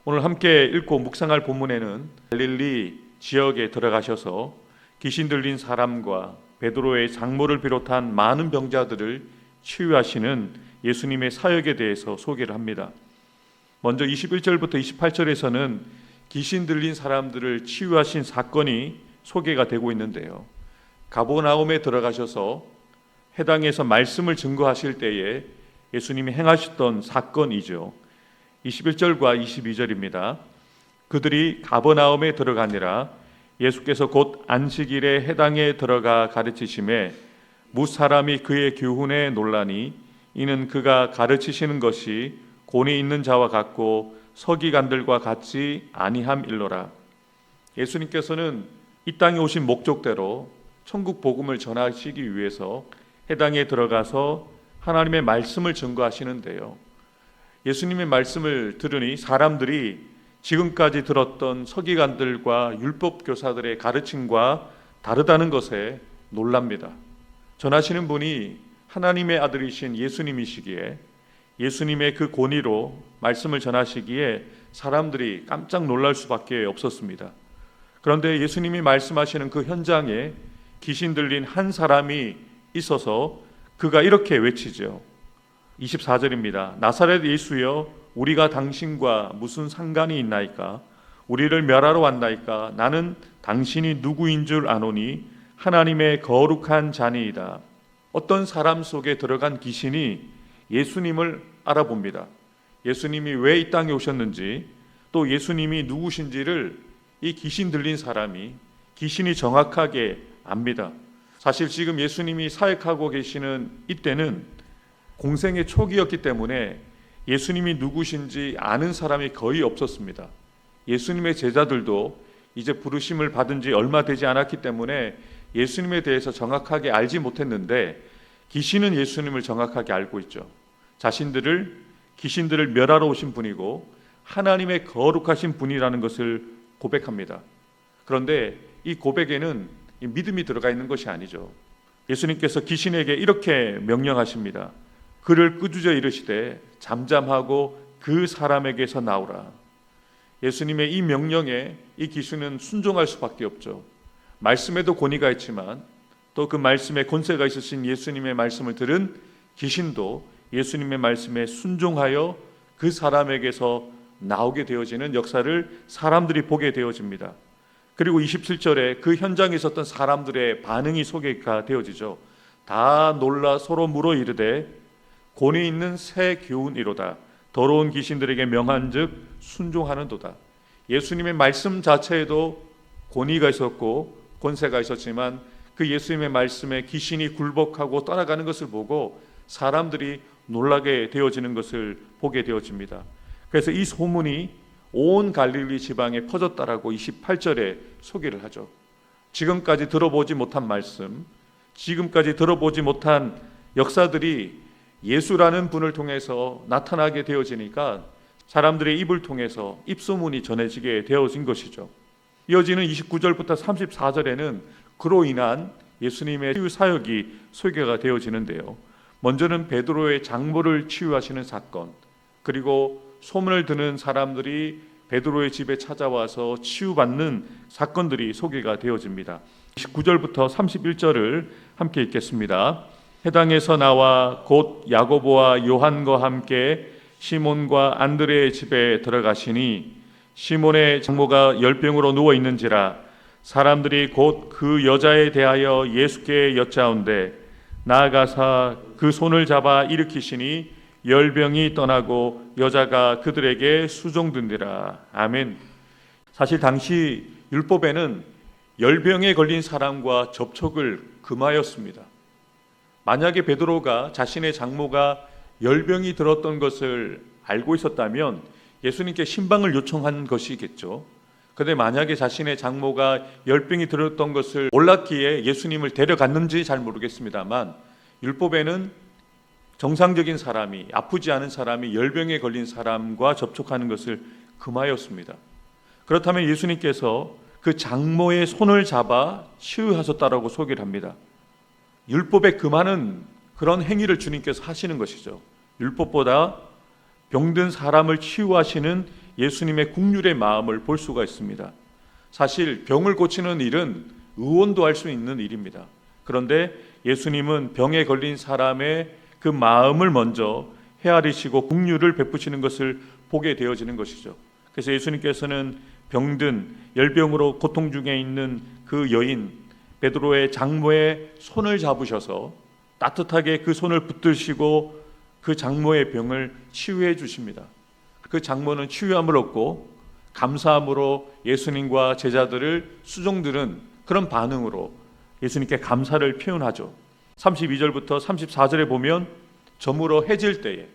오늘 함께 읽고 묵상할 본문에는 갈릴리 지역에 들어가셔서 귀신 들린 사람과 베드로의 장모를 비롯한 많은 병자들을 치유하시는 예수님의 사역에 대해서 소개를 합니다. 먼저 21절부터 28절에서는 귀신 들린 사람들을 치유하신 사건이 소개가 되고 있는데요. 가버나움에 들어가셔서 해당에서 말씀을 증거하실 때에 예수님이 행하셨던 사건이죠. 21절과 22절입니다. 그들이 가버나움에 들어가니라. 예수께서 곧 안식일에 해당에 들어가 가르치심에 무사람이 그의 교훈에 놀라니 이는 그가 가르치시는 것이 권위 있는 자와 같고 서기관들과 같지 아니함일로라. 예수님께서는 이 땅에 오신 목적대로 천국 복음을 전하시기 위해서 해당에 들어가서 하나님의 말씀을 증거하시는데요. 예수님의 말씀을 들으니 사람들이 지금까지 들었던 서기관들과 율법 교사들의 가르침과 다르다는 것에 놀랍니다. 전하시는 분이 하나님의 아들이신 예수님이시기에 예수님의 그 권위로 말씀을 전하시기에 사람들이 깜짝 놀랄 수밖에 없었습니다. 그런데 예수님이 말씀하시는 그 현장에 귀신 들린 한 사람이 있어서 그가 이렇게 외치죠. 24절입니다. 나사렛 예수여, 우리가 당신과 무슨 상관이 있나이까? 우리를 멸하러 왔나이까? 나는 당신이 누구인 줄 아노니 하나님의 거룩한 자니이다. 어떤 사람 속에 들어간 귀신이 예수님을 알아봅니다. 예수님이 왜 이 땅에 오셨는지, 또 예수님이 누구신지를 이 귀신 들린 사람이, 귀신이 정확하게 압니다. 사실 지금 예수님이 사역하고 계시는 이때는 공생의 초기였기 때문에 예수님이 누구신지 아는 사람이 거의 없었습니다. 예수님의 제자들도 이제 부르심을 받은 지 얼마 되지 않았기 때문에 예수님에 대해서 정확하게 알지 못했는데 귀신은 예수님을 정확하게 알고 있죠. 귀신들을 멸하러 오신 분이고 하나님의 거룩하신 분이라는 것을 고백합니다. 그런데 이 고백에는 믿음이 들어가 있는 것이 아니죠. 예수님께서 귀신에게 이렇게 명령하십니다. 그를 꾸짖어 이르시되 잠잠하고 그 사람에게서 나오라. 예수님의 이 명령에 이 귀신은 순종할 수밖에 없죠. 말씀에도 권위가 있지만 또 그 말씀에 권세가 있으신 예수님의 말씀을 들은 귀신도 예수님의 말씀에 순종하여 그 사람에게서 나오게 되어지는 역사를 사람들이 보게 되어집니다. 그리고 27절에 그 현장에 있었던 사람들의 반응이 소개가 되어지죠. 다 놀라 서로 물어 이르되 권위 있는 새 교훈이로다. 더러운 귀신들에게 명한즉 순종하는도다. 예수님의 말씀 자체에도 권위가 있었고 권세가 있었지만 그 예수님의 말씀에 귀신이 굴복하고 떠나가는 것을 보고 사람들이 놀라게 되어지는 것을 보게 되어집니다. 그래서 이 소문이 온 갈릴리 지방에 퍼졌다라고 28절에 소개를 하죠. 지금까지 들어보지 못한 말씀, 지금까지 들어보지 못한 역사들이 예수라는 분을 통해서 나타나게 되어지니까 사람들의 입을 통해서 입소문이 전해지게 되어진 것이죠. 이어지는 29절부터 34절에는 그로 인한 예수님의 치유 사역이 소개가 되어지는데요. 먼저는 베드로의 장모를 치유하시는 사건, 그리고 소문을 듣는 사람들이 베드로의 집에 찾아와서 치유받는 사건들이 소개가 되어집니다. 29절부터 31절을 함께 읽겠습니다. 해당에서 나와 곧 야고보와 요한과 함께 시몬과 안드레의 집에 들어가시니 시몬의 장모가 열병으로 누워 있는지라 사람들이 곧 그 여자에 대하여 예수께 여짜온대 나아가사 그 손을 잡아 일으키시니 열병이 떠나고 여자가 그들에게 수종된지라. 아멘. 사실 당시 율법에는 열병에 걸린 사람과 접촉을 금하였습니다. 만약에 베드로가 자신의 장모가 열병이 들었던 것을 알고 있었다면 예수님께 신방을 요청한 것이겠죠. 그런데 만약에 자신의 장모가 열병이 들었던 것을 몰랐기에 예수님을 데려갔는지 잘 모르겠습니다만 율법에는 정상적인 사람이, 아프지 않은 사람이 열병에 걸린 사람과 접촉하는 것을 금하였습니다. 그렇다면 예수님께서 그 장모의 손을 잡아 치유하셨다라고 소개를 합니다. 율법에 금하는 그런 행위를 주님께서 하시는 것이죠. 율법보다 병든 사람을 치유하시는 예수님의 긍휼의 마음을 볼 수가 있습니다. 사실 병을 고치는 일은 의원도 할 수 있는 일입니다. 그런데 예수님은 병에 걸린 사람의 그 마음을 먼저 헤아리시고 긍휼을 베푸시는 것을 보게 되어지는 것이죠. 그래서 예수님께서는 병든 열병으로 고통 중에 있는 그 여인 베드로의 장모의 손을 잡으셔서 따뜻하게 그 손을 붙드시고 그 장모의 병을 치유해 주십니다. 그 장모는 치유함을 얻고 감사함으로 예수님과 제자들을 수종드는 그런 반응으로 예수님께 감사를 표현하죠. 32절부터 34절에 보면 저물어 해질 때에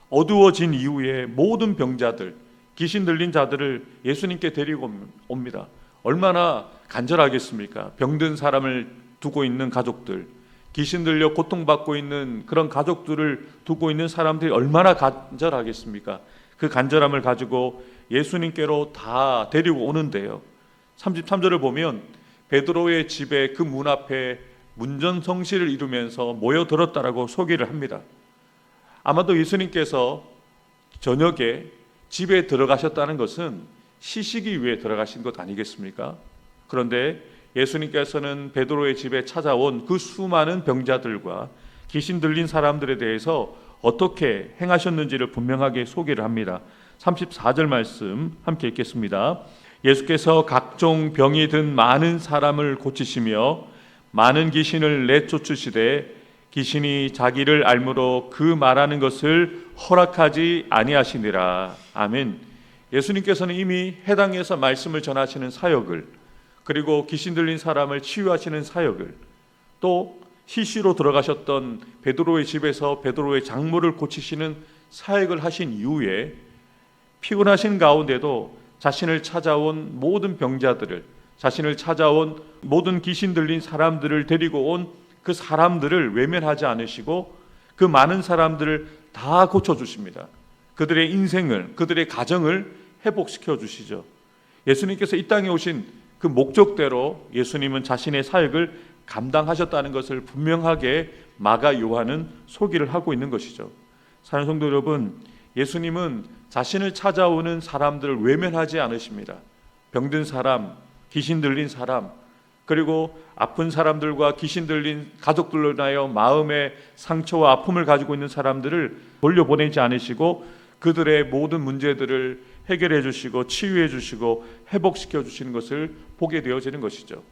어두워진 이후에 모든 병자들, 귀신 들린 자들을 예수님께 데리고 옵니다. 얼마나 간절하겠습니까? 병든 사람을 두고 있는 가족들, 귀신 들려 고통받고 있는 그런 가족들을 두고 있는 사람들이 얼마나 간절하겠습니까? 그 간절함을 가지고 예수님께로 다 데리고 오는데요. 33절을 보면 베드로의 집에 그 문 앞에 문전성시를 이루면서 모여들었다라고 소개를 합니다. 아마도 예수님께서 저녁에 집에 들어가셨다는 것은 쉬시기 위해 들어가신 것 아니겠습니까? 그런데 예수님께서는 베드로의 집에 찾아온 그 수많은 병자들과 귀신 들린 사람들에 대해서 어떻게 행하셨는지를 분명하게 소개를 합니다. 34절 말씀 함께 읽겠습니다. 예수께서 각종 병이 든 많은 사람을 고치시며 많은 귀신을 내쫓으시되 귀신이 자기를 알므로 그 말하는 것을 허락하지 아니하시니라. 아멘. 예수님께서는 이미 해당에서 말씀을 전하시는 사역을, 그리고 귀신 들린 사람을 치유하시는 사역을, 또 시시로 들어가셨던 베드로의 집에서 베드로의 장모를 고치시는 사역을 하신 이후에 피곤하신 가운데도 자신을 찾아온 모든 병자들을, 자신을 찾아온 모든 귀신 들린 사람들을 데리고 온 그 사람들을 외면하지 않으시고 그 많은 사람들을 다 고쳐주십니다. 그들의 인생을, 그들의 가정을 회복시켜 주시죠. 예수님께서 이 땅에 오신 그 목적대로 예수님은 자신의 사역을 감당하셨다는 것을 분명하게 마가 요한은 소개를 하고 있는 것이죠. 사랑하는 성도 여러분, 예수님은 자신을 찾아오는 사람들을 외면하지 않으십니다. 병든 사람, 귀신 들린 사람, 그리고 아픈 사람들과 귀신 들린 가족들로 인하여 마음의 상처와 아픔을 가지고 있는 사람들을 돌려보내지 않으시고 그들의 모든 문제들을 해결해 주시고 치유해 주시고 회복시켜 주시는 것을 보게 되어지는 것이죠.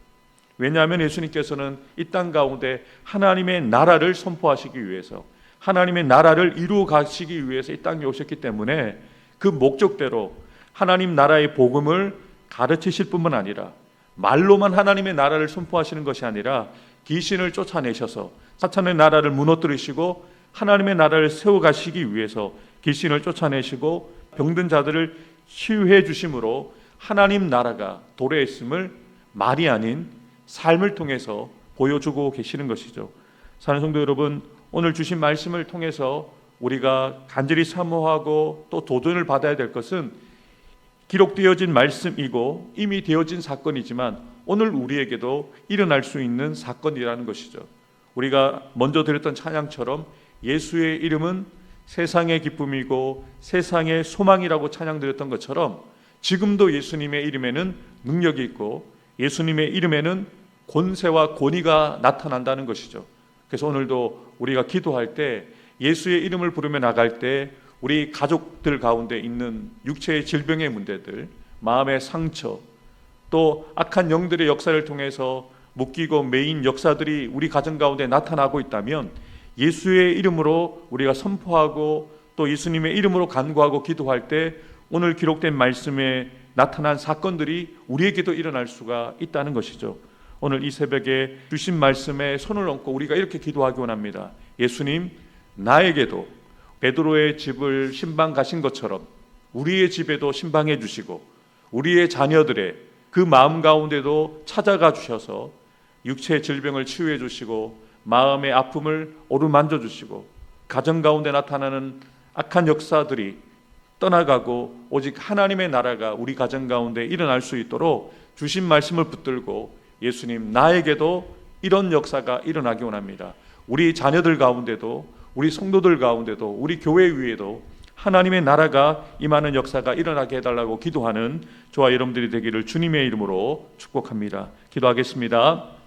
왜냐하면 예수님께서는 이 땅 가운데 하나님의 나라를 선포하시기 위해서, 하나님의 나라를 이루어 가시기 위해서 이 땅에 오셨기 때문에 그 목적대로 하나님 나라의 복음을 가르치실 뿐만 아니라 말로만 하나님의 나라를 선포하시는 것이 아니라 귀신을 쫓아내셔서 사탄의 나라를 무너뜨리시고 하나님의 나라를 세워가시기 위해서 귀신을 쫓아내시고 병든 자들을 치유해 주심으로 하나님 나라가 도래했음을 말이 아닌 삶을 통해서 보여주고 계시는 것이죠. 사랑하는 성도 여러분, 오늘 주신 말씀을 통해서 우리가 간절히 사모하고 또 도전을 받아야 될 것은 기록되어진 말씀이고 이미 되어진 사건이지만 오늘 우리에게도 일어날 수 있는 사건이라는 것이죠. 우리가 먼저 드렸던 찬양처럼 예수의 이름은 세상의 기쁨이고 세상의 소망이라고 찬양드렸던 것처럼 지금도 예수님의 이름에는 능력이 있고 예수님의 이름에는 권세와 권위가 나타난다는 것이죠. 그래서 오늘도 우리가 기도할 때 예수의 이름을 부르며 나갈 때 우리 가족들 가운데 있는 육체의 질병의 문제들, 마음의 상처, 또 악한 영들의 역사를 통해서 묶이고 매인 역사들이 우리 가정 가운데 나타나고 있다면 예수의 이름으로 우리가 선포하고 또 예수님의 이름으로 간구하고 기도할 때 오늘 기록된 말씀에 나타난 사건들이 우리에게도 일어날 수가 있다는 것이죠. 오늘 이 새벽에 주신 말씀에 손을 얹고 우리가 이렇게 기도하기 원합니다. 예수님, 나에게도 베드로의 집을 신방 가신 것처럼 우리의 집에도 신방해 주시고 우리의 자녀들의 그 마음 가운데도 찾아가 주셔서 육체의 질병을 치유해 주시고 마음의 아픔을 어루만져 주시고 가정 가운데 나타나는 악한 역사들이 떠나가고 오직 하나님의 나라가 우리 가정 가운데 일어날 수 있도록 주신 말씀을 붙들고 예수님, 나에게도 이런 역사가 일어나기 원합니다. 우리 자녀들 가운데도 우리 성도들 가운데도 우리 교회 위에도 하나님의 나라가 임하는 역사가 일어나게 해달라고 기도하는 저와 여러분들이 되기를 주님의 이름으로 축복합니다. 기도하겠습니다.